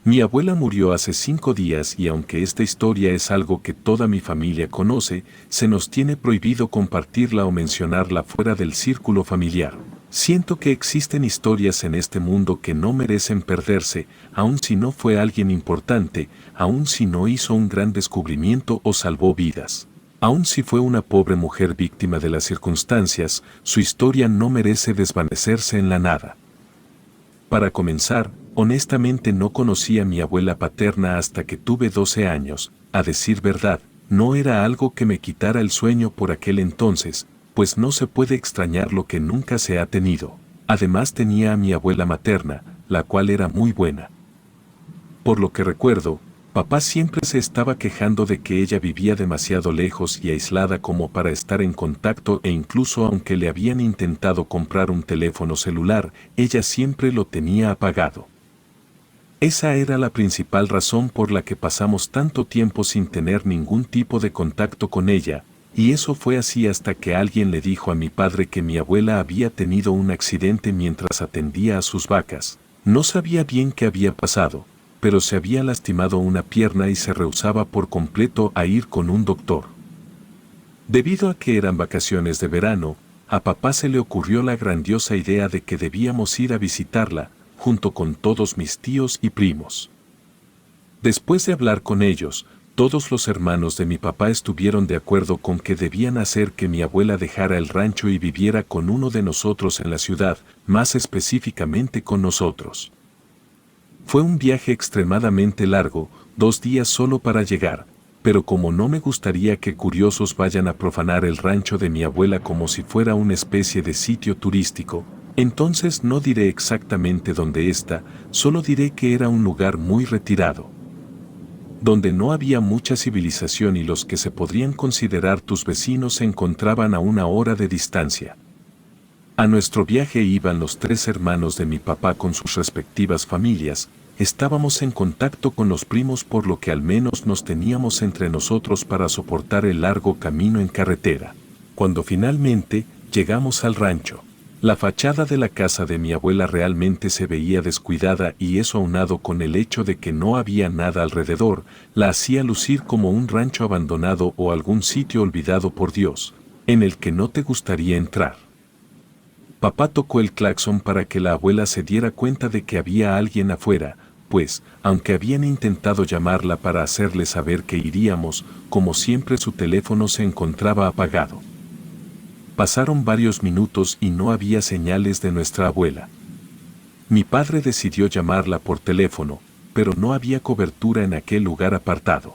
Mi abuela murió hace 5 días y aunque esta historia es algo que toda mi familia conoce, se nos tiene prohibido compartirla o mencionarla fuera del círculo familiar. Siento que existen historias en este mundo que no merecen perderse, aun si no fue alguien importante, aun si no hizo un gran descubrimiento o salvó vidas. Aun si fue una pobre mujer víctima de las circunstancias, su historia no merece desvanecerse en la nada. Para comenzar, honestamente no conocí a mi abuela paterna hasta que tuve 12 años, a decir verdad, no era algo que me quitara el sueño por aquel entonces, pues no se puede extrañar lo que nunca se ha tenido. Además tenía a mi abuela materna, la cual era muy buena. Por lo que recuerdo, papá siempre se estaba quejando de que ella vivía demasiado lejos y aislada como para estar en contacto e incluso aunque le habían intentado comprar un teléfono celular, ella siempre lo tenía apagado. Esa era la principal razón por la que pasamos tanto tiempo sin tener ningún tipo de contacto con ella, y eso fue así hasta que alguien le dijo a mi padre que mi abuela había tenido un accidente mientras atendía a sus vacas. No sabía bien qué había pasado, pero se había lastimado una pierna y se rehusaba por completo a ir con un doctor. Debido a que eran vacaciones de verano, a papá se le ocurrió la grandiosa idea de que debíamos ir a visitarla, junto con todos mis tíos y primos. Después de hablar con ellos, todos los hermanos de mi papá estuvieron de acuerdo con que debían hacer que mi abuela dejara el rancho y viviera con uno de nosotros en la ciudad, más específicamente con nosotros. Fue un viaje extremadamente largo, 2 días solo para llegar, pero como no me gustaría que curiosos vayan a profanar el rancho de mi abuela como si fuera una especie de sitio turístico, entonces no diré exactamente dónde está, solo diré que era un lugar muy retirado, donde no había mucha civilización y los que se podrían considerar tus vecinos se encontraban a 1 hora de distancia. A nuestro viaje iban los 3 hermanos de mi papá con sus respectivas familias, estábamos en contacto con los primos por lo que al menos nos teníamos entre nosotros para soportar el largo camino en carretera. Cuando finalmente llegamos al rancho, la fachada de la casa de mi abuela realmente se veía descuidada y eso aunado con el hecho de que no había nada alrededor, la hacía lucir como un rancho abandonado o algún sitio olvidado por Dios, en el que no te gustaría entrar. Papá tocó el claxon para que la abuela se diera cuenta de que había alguien afuera, pues, aunque habían intentado llamarla para hacerle saber que iríamos, como siempre su teléfono se encontraba apagado. Pasaron varios minutos y no había señales de nuestra abuela. Mi padre decidió llamarla por teléfono, pero no había cobertura en aquel lugar apartado.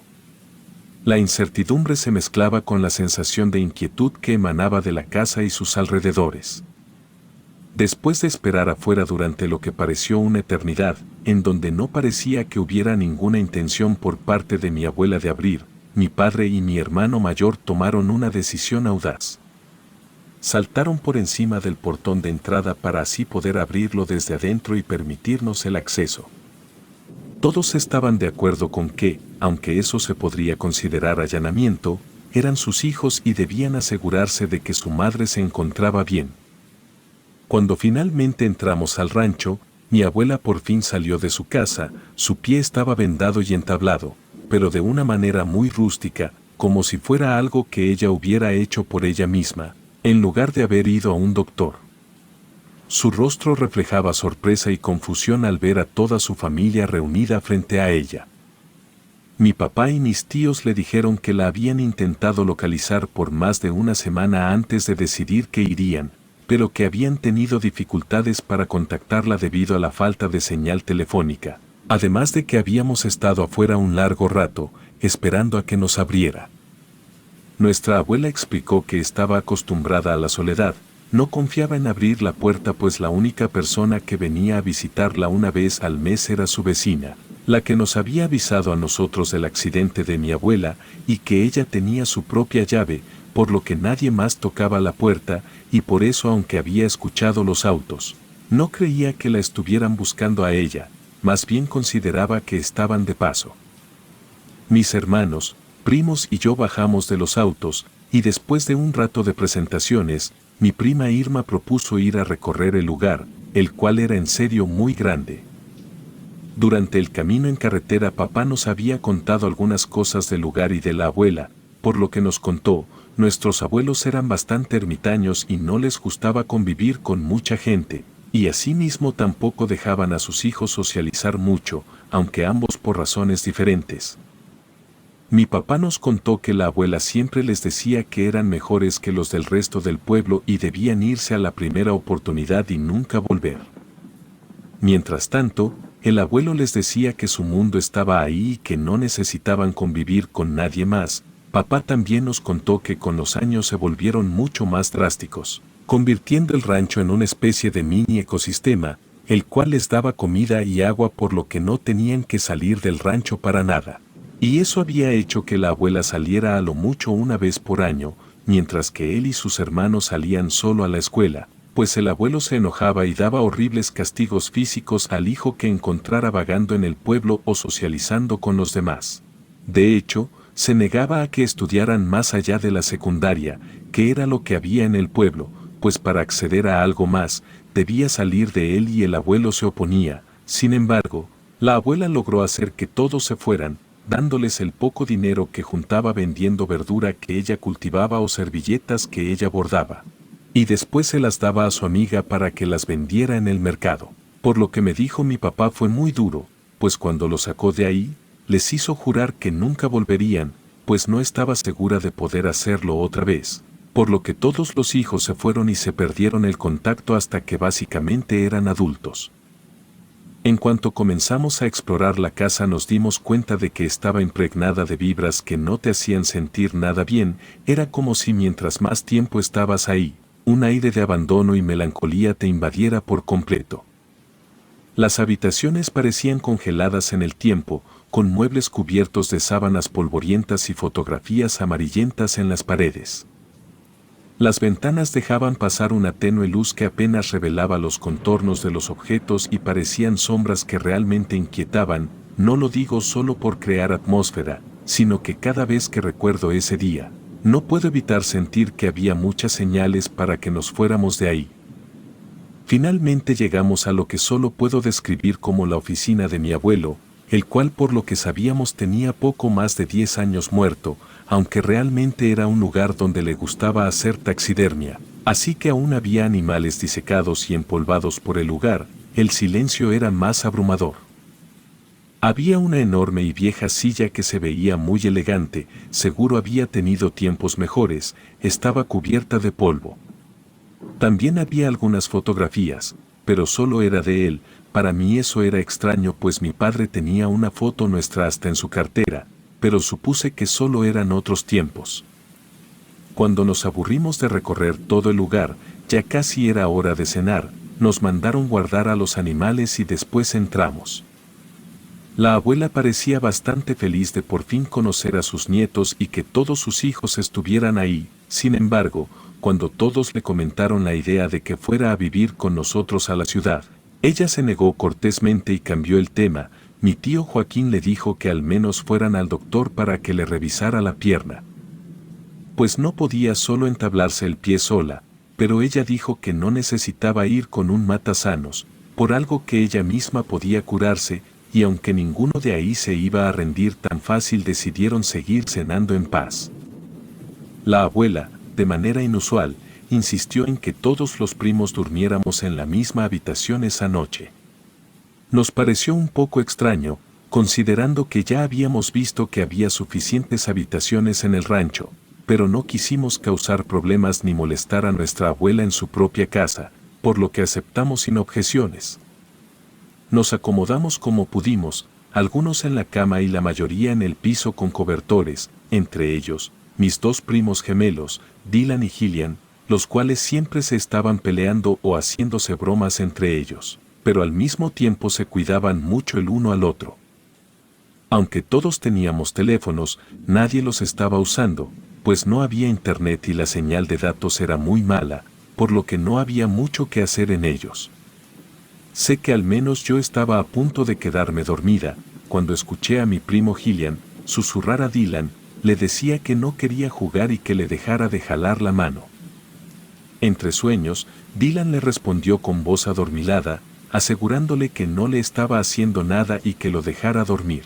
La incertidumbre se mezclaba con la sensación de inquietud que emanaba de la casa y sus alrededores. Después de esperar afuera durante lo que pareció una eternidad, en donde no parecía que hubiera ninguna intención por parte de mi abuela de abrir, mi padre y mi hermano mayor tomaron una decisión audaz. Saltaron por encima del portón de entrada para así poder abrirlo desde adentro y permitirnos el acceso. Todos estaban de acuerdo con que, aunque eso se podría considerar allanamiento, eran sus hijos y debían asegurarse de que su madre se encontraba bien. Cuando finalmente entramos al rancho, mi abuela por fin salió de su casa, su pie estaba vendado y entablado, pero de una manera muy rústica, como si fuera algo que ella hubiera hecho por ella misma, en lugar de haber ido a un doctor. Su rostro reflejaba sorpresa y confusión al ver a toda su familia reunida frente a ella. Mi papá y mis tíos le dijeron que la habían intentado localizar por más de 1 semana antes de decidir que irían, pero que habían tenido dificultades para contactarla debido a la falta de señal telefónica, además de que habíamos estado afuera un largo rato, esperando a que nos abriera. Nuestra abuela explicó que estaba acostumbrada a la soledad, no confiaba en abrir la puerta pues la única persona que venía a visitarla una vez al mes era su vecina, la que nos había avisado a nosotros del accidente de mi abuela y que ella tenía su propia llave, por lo que nadie más tocaba la puerta y por eso aunque había escuchado los autos, no creía que la estuvieran buscando a ella, más bien consideraba que estaban de paso. Mis hermanos, primos y yo bajamos de los autos, y después de un rato de presentaciones, mi prima Irma propuso ir a recorrer el lugar, el cual era en serio muy grande. Durante el camino en carretera papá nos había contado algunas cosas del lugar y de la abuela, por lo que nos contó, nuestros abuelos eran bastante ermitaños y no les gustaba convivir con mucha gente, y asimismo tampoco dejaban a sus hijos socializar mucho, aunque ambos por razones diferentes. Mi papá nos contó que la abuela siempre les decía que eran mejores que los del resto del pueblo y debían irse a la primera oportunidad y nunca volver. Mientras tanto, el abuelo les decía que su mundo estaba ahí y que no necesitaban convivir con nadie más. Papá también nos contó que con los años se volvieron mucho más drásticos, convirtiendo el rancho en una especie de mini ecosistema, el cual les daba comida y agua por lo que no tenían que salir del rancho para nada. Y eso había hecho que la abuela saliera a lo mucho una vez por año, mientras que él y sus hermanos salían solo a la escuela, pues el abuelo se enojaba y daba horribles castigos físicos al hijo que encontrara vagando en el pueblo o socializando con los demás. De hecho, se negaba a que estudiaran más allá de la secundaria, que era lo que había en el pueblo, pues para acceder a algo más, debía salir de él y el abuelo se oponía. Sin embargo, la abuela logró hacer que todos se fueran, dándoles el poco dinero que juntaba vendiendo verdura que ella cultivaba o servilletas que ella bordaba. Y después se las daba a su amiga para que las vendiera en el mercado. Por lo que me dijo mi papá fue muy duro, pues cuando lo sacó de ahí, les hizo jurar que nunca volverían, pues no estaba segura de poder hacerlo otra vez. Por lo que todos los hijos se fueron y se perdieron el contacto hasta que básicamente eran adultos. En cuanto comenzamos a explorar la casa nos dimos cuenta de que estaba impregnada de vibras que no te hacían sentir nada bien, era como si mientras más tiempo estabas ahí, un aire de abandono y melancolía te invadiera por completo. Las habitaciones parecían congeladas en el tiempo, con muebles cubiertos de sábanas polvorientas y fotografías amarillentas en las paredes. Las ventanas dejaban pasar una tenue luz que apenas revelaba los contornos de los objetos y parecían sombras que realmente inquietaban, no lo digo solo por crear atmósfera, sino que cada vez que recuerdo ese día, no puedo evitar sentir que había muchas señales para que nos fuéramos de ahí. Finalmente llegamos a lo que solo puedo describir como la oficina de mi abuelo, el cual por lo que sabíamos tenía poco más de 10 años muerto, aunque realmente era un lugar donde le gustaba hacer taxidermia, así que aún había animales disecados y empolvados por el lugar, el silencio era más abrumador. Había una enorme y vieja silla que se veía muy elegante, seguro había tenido tiempos mejores, estaba cubierta de polvo. También había algunas fotografías, pero solo era de él. Para mí eso era extraño pues mi padre tenía una foto nuestra hasta en su cartera, pero supuse que solo eran otros tiempos. Cuando nos aburrimos de recorrer todo el lugar, ya casi era hora de cenar, nos mandaron guardar a los animales y después entramos. La abuela parecía bastante feliz de por fin conocer a sus nietos y que todos sus hijos estuvieran ahí. Sin embargo, cuando todos le comentaron la idea de que fuera a vivir con nosotros a la ciudad, ella se negó cortésmente y cambió el tema. Mi tío Joaquín le dijo que al menos fueran al doctor para que le revisara la pierna. Pues no podía solo entablarse el pie sola, pero ella dijo que no necesitaba ir con un matasanos, por algo que ella misma podía curarse, y aunque ninguno de ahí se iba a rendir tan fácil decidieron seguir cenando en paz. La abuela, de manera inusual, insistió en que todos los primos durmiéramos en la misma habitación esa noche. Nos pareció un poco extraño, considerando que ya habíamos visto que había suficientes habitaciones en el rancho, pero no quisimos causar problemas ni molestar a nuestra abuela en su propia casa, por lo que aceptamos sin objeciones. Nos acomodamos como pudimos, algunos en la cama y la mayoría en el piso con cobertores, entre ellos, mis dos primos gemelos, Dylan y Gillian, los cuales siempre se estaban peleando o haciéndose bromas entre ellos, pero al mismo tiempo se cuidaban mucho el uno al otro. Aunque todos teníamos teléfonos, nadie los estaba usando, pues no había internet y la señal de datos era muy mala, por lo que no había mucho que hacer en ellos. Sé que al menos yo estaba a punto de quedarme dormida, cuando escuché a mi primo Gillian susurrar a Dylan, le decía que no quería jugar y que le dejara de jalar la mano. Entre sueños, Dylan le respondió con voz adormilada, asegurándole que no le estaba haciendo nada y que lo dejara dormir.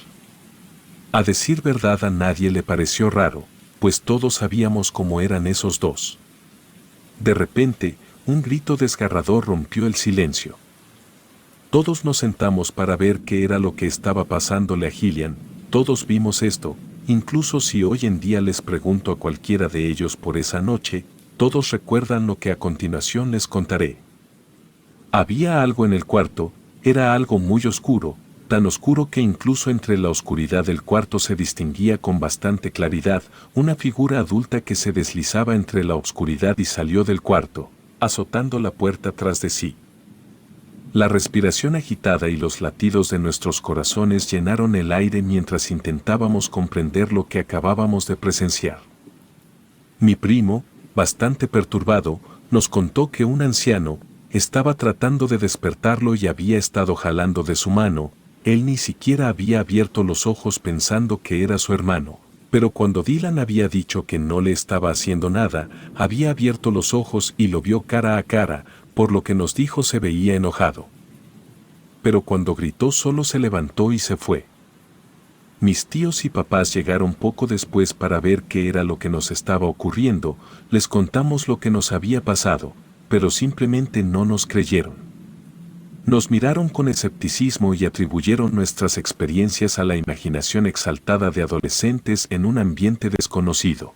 A decir verdad, a nadie le pareció raro, pues todos sabíamos cómo eran esos dos. De repente, un grito desgarrador rompió el silencio. Todos nos sentamos para ver qué era lo que estaba pasándole a Gillian. Todos vimos esto, incluso si hoy en día les pregunto a cualquiera de ellos por esa noche, todos recuerdan lo que a continuación les contaré. Había algo en el cuarto, era algo muy oscuro, tan oscuro que incluso entre la oscuridad del cuarto se distinguía con bastante claridad una figura adulta que se deslizaba entre la oscuridad y salió del cuarto, azotando la puerta tras de sí. La respiración agitada y los latidos de nuestros corazones llenaron el aire mientras intentábamos comprender lo que acabábamos de presenciar. Mi primo, bastante perturbado, nos contó que un anciano estaba tratando de despertarlo y había estado jalando de su mano. Él ni siquiera había abierto los ojos pensando que era su hermano, pero cuando Dylan había dicho que no le estaba haciendo nada, había abierto los ojos y lo vio cara a cara, por lo que nos dijo se veía enojado. Pero cuando gritó solo se levantó y se fue. Mis tíos y papás llegaron poco después para ver qué era lo que nos estaba ocurriendo. Les contamos lo que nos había pasado, pero simplemente no nos creyeron. Nos miraron con escepticismo y atribuyeron nuestras experiencias a la imaginación exaltada de adolescentes en un ambiente desconocido.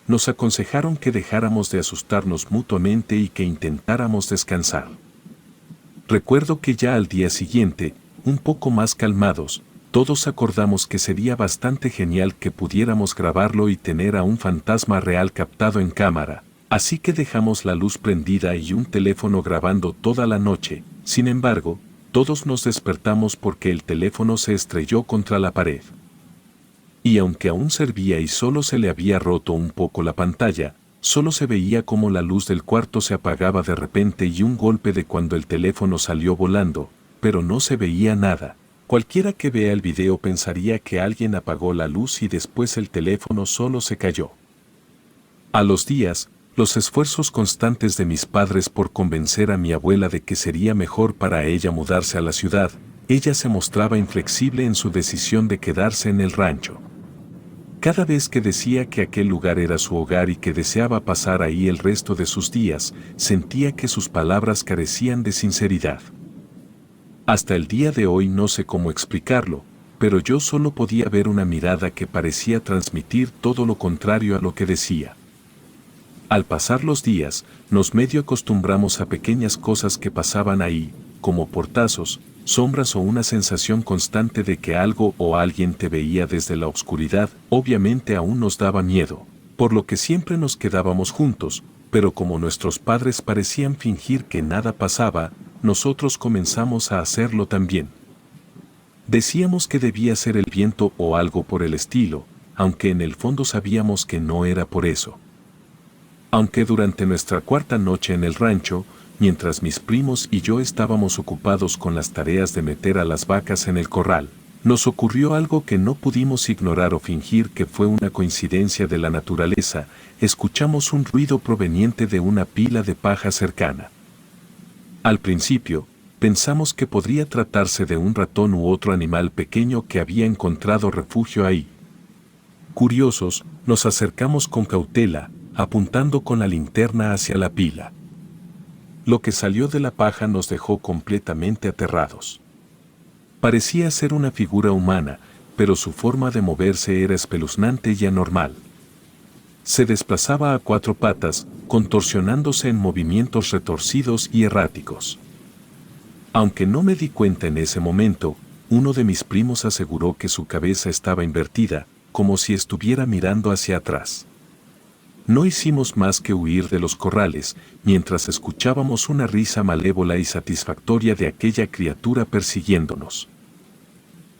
Nos aconsejaron que dejáramos de asustarnos mutuamente y que intentáramos descansar. Recuerdo que ya al día siguiente, un poco más calmados, todos acordamos que sería bastante genial que pudiéramos grabarlo y tener a un fantasma real captado en cámara, así que dejamos la luz prendida y un teléfono grabando toda la noche. Sin embargo, todos nos despertamos porque el teléfono se estrelló contra la pared. Y aunque aún servía y solo se le había roto un poco la pantalla, solo se veía como la luz del cuarto se apagaba de repente y un golpe de cuando el teléfono salió volando, pero no se veía nada. Cualquiera que vea el video pensaría que alguien apagó la luz y después el teléfono solo se cayó. A los días, los esfuerzos constantes de mis padres por convencer a mi abuela de que sería mejor para ella mudarse a la ciudad, ella se mostraba inflexible en su decisión de quedarse en el rancho. Cada vez que decía que aquel lugar era su hogar y que deseaba pasar ahí el resto de sus días, sentía que sus palabras carecían de sinceridad. Hasta el día de hoy no sé cómo explicarlo, pero yo solo podía ver una mirada que parecía transmitir todo lo contrario a lo que decía. Al pasar los días, nos medio acostumbramos a pequeñas cosas que pasaban ahí, como portazos, sombras o una sensación constante de que algo o alguien te veía desde la oscuridad. Obviamente aún nos daba miedo, por lo que siempre nos quedábamos juntos, pero como nuestros padres parecían fingir que nada pasaba, nosotros comenzamos a hacerlo también. Decíamos que debía ser el viento o algo por el estilo, aunque en el fondo sabíamos que no era por eso. Aunque durante nuestra cuarta noche en el rancho, mientras mis primos y yo estábamos ocupados con las tareas de meter a las vacas en el corral, nos ocurrió algo que no pudimos ignorar o fingir que fue una coincidencia de la naturaleza. Escuchamos un ruido proveniente de una pila de paja cercana. Al principio, pensamos que podría tratarse de un ratón u otro animal pequeño que había encontrado refugio ahí. Curiosos, nos acercamos con cautela, apuntando con la linterna hacia la pila. Lo que salió de la paja nos dejó completamente aterrados. Parecía ser una figura humana, pero su forma de moverse era espeluznante y anormal. Se desplazaba a cuatro patas, contorsionándose en movimientos retorcidos y erráticos. Aunque no me di cuenta en ese momento, uno de mis primos aseguró que su cabeza estaba invertida, como si estuviera mirando hacia atrás. No hicimos más que huir de los corrales, mientras escuchábamos una risa malévola y satisfactoria de aquella criatura persiguiéndonos.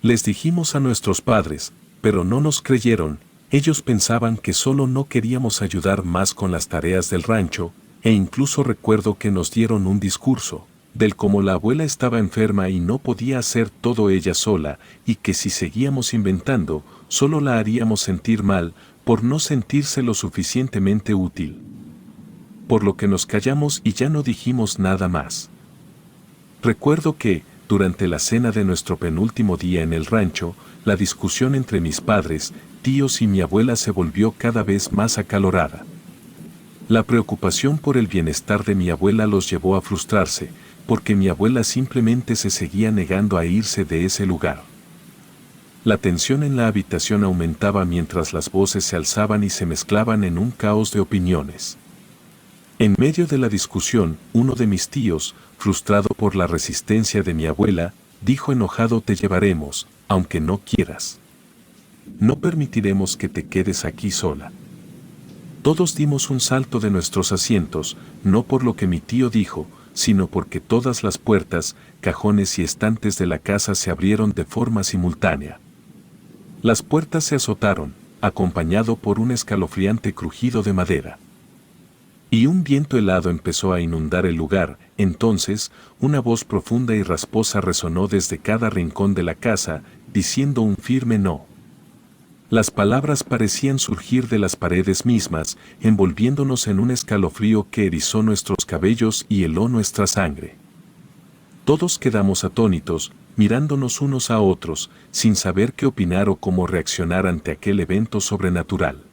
Les dijimos a nuestros padres, pero no nos creyeron. Ellos pensaban que solo no queríamos ayudar más con las tareas del rancho, e incluso recuerdo que nos dieron un discurso, del cómo la abuela estaba enferma y no podía hacer todo ella sola, y que si seguíamos inventando, solo la haríamos sentir mal, por no sentirse lo suficientemente útil. Por lo que nos callamos y ya no dijimos nada más. Recuerdo que, durante la cena de nuestro penúltimo día en el rancho, la discusión entre mis padres, tíos y mi abuela se volvió cada vez más acalorada. La preocupación por el bienestar de mi abuela los llevó a frustrarse, porque mi abuela simplemente se seguía negando a irse de ese lugar. La tensión en la habitación aumentaba mientras las voces se alzaban y se mezclaban en un caos de opiniones. En medio de la discusión, uno de mis tíos, frustrado por la resistencia de mi abuela, dijo enojado: te llevaremos, aunque no quieras. No permitiremos que te quedes aquí sola. Todos dimos un salto de nuestros asientos, no por lo que mi tío dijo, sino porque todas las puertas, cajones y estantes de la casa se abrieron de forma simultánea. Las puertas se azotaron, acompañado por un escalofriante crujido de madera. Y un viento helado empezó a inundar el lugar. Entonces, una voz profunda y rasposa resonó desde cada rincón de la casa, diciendo un firme no. Las palabras parecían surgir de las paredes mismas, envolviéndonos en un escalofrío que erizó nuestros cabellos y heló nuestra sangre. Todos quedamos atónitos, mirándonos unos a otros, sin saber qué opinar o cómo reaccionar ante aquel evento sobrenatural.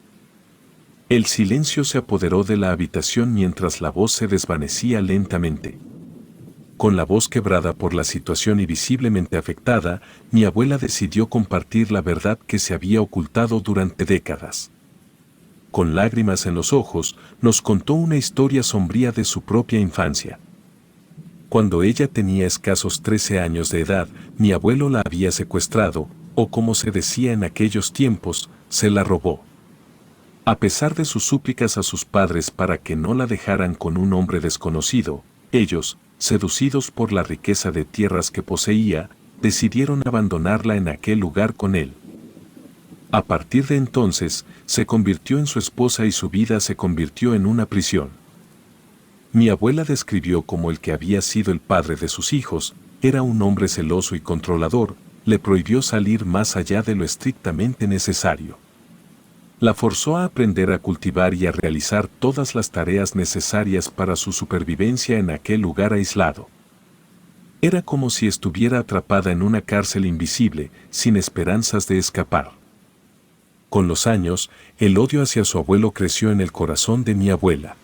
El silencio se apoderó de la habitación mientras la voz se desvanecía lentamente. Con la voz quebrada por la situación y visiblemente afectada, mi abuela decidió compartir la verdad que se había ocultado durante décadas. Con lágrimas en los ojos, nos contó una historia sombría de su propia infancia. Cuando ella tenía escasos 13 años de edad, mi abuelo la había secuestrado, o como se decía en aquellos tiempos, se la robó. A pesar de sus súplicas a sus padres para que no la dejaran con un hombre desconocido, ellos, seducidos por la riqueza de tierras que poseía, decidieron abandonarla en aquel lugar con él. A partir de entonces, se convirtió en su esposa y su vida se convirtió en una prisión. Mi abuela describió cómo el que había sido el padre de sus hijos, era un hombre celoso y controlador, le prohibió salir más allá de lo estrictamente necesario. La forzó a aprender a cultivar y a realizar todas las tareas necesarias para su supervivencia en aquel lugar aislado. Era como si estuviera atrapada en una cárcel invisible, sin esperanzas de escapar. Con los años, el odio hacia su abuelo creció en el corazón de mi abuela.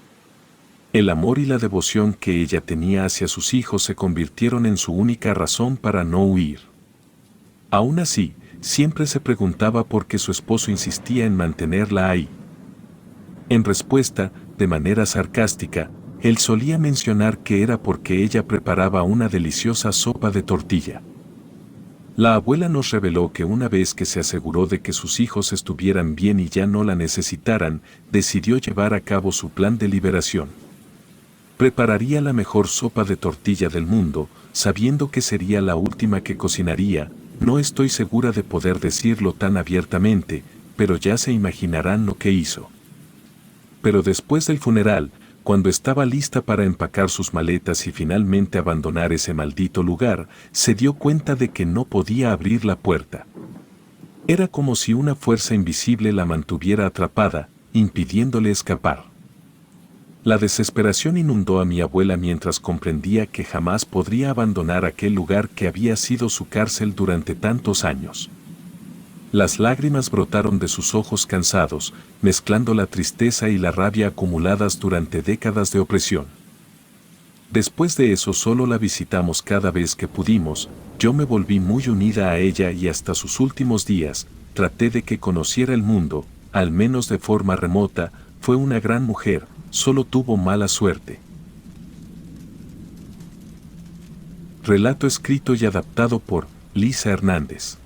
El amor y la devoción que ella tenía hacia sus hijos se convirtieron en su única razón para no huir. Aún así, siempre se preguntaba por qué su esposo insistía en mantenerla ahí. En respuesta, de manera sarcástica, él solía mencionar que era porque ella preparaba una deliciosa sopa de tortilla. La abuela nos reveló que una vez que se aseguró de que sus hijos estuvieran bien y ya no la necesitaran, decidió llevar a cabo su plan de liberación. Prepararía la mejor sopa de tortilla del mundo, sabiendo que sería la última que cocinaría. No estoy segura de poder decirlo tan abiertamente, pero ya se imaginarán lo que hizo. Pero después del funeral, cuando estaba lista para empacar sus maletas y finalmente abandonar ese maldito lugar, se dio cuenta de que no podía abrir la puerta. Era como si una fuerza invisible la mantuviera atrapada, impidiéndole escapar. La desesperación inundó a mi abuela mientras comprendía que jamás podría abandonar aquel lugar que había sido su cárcel durante tantos años. Las lágrimas brotaron de sus ojos cansados, mezclando la tristeza y la rabia acumuladas durante décadas de opresión. Después de eso solo la visitamos cada vez que pudimos. Yo me volví muy unida a ella y hasta sus últimos días, traté de que conociera el mundo, al menos de forma remota. Fue una gran mujer, solo tuvo mala suerte. Relato escrito y adaptado por Lisa Hernández.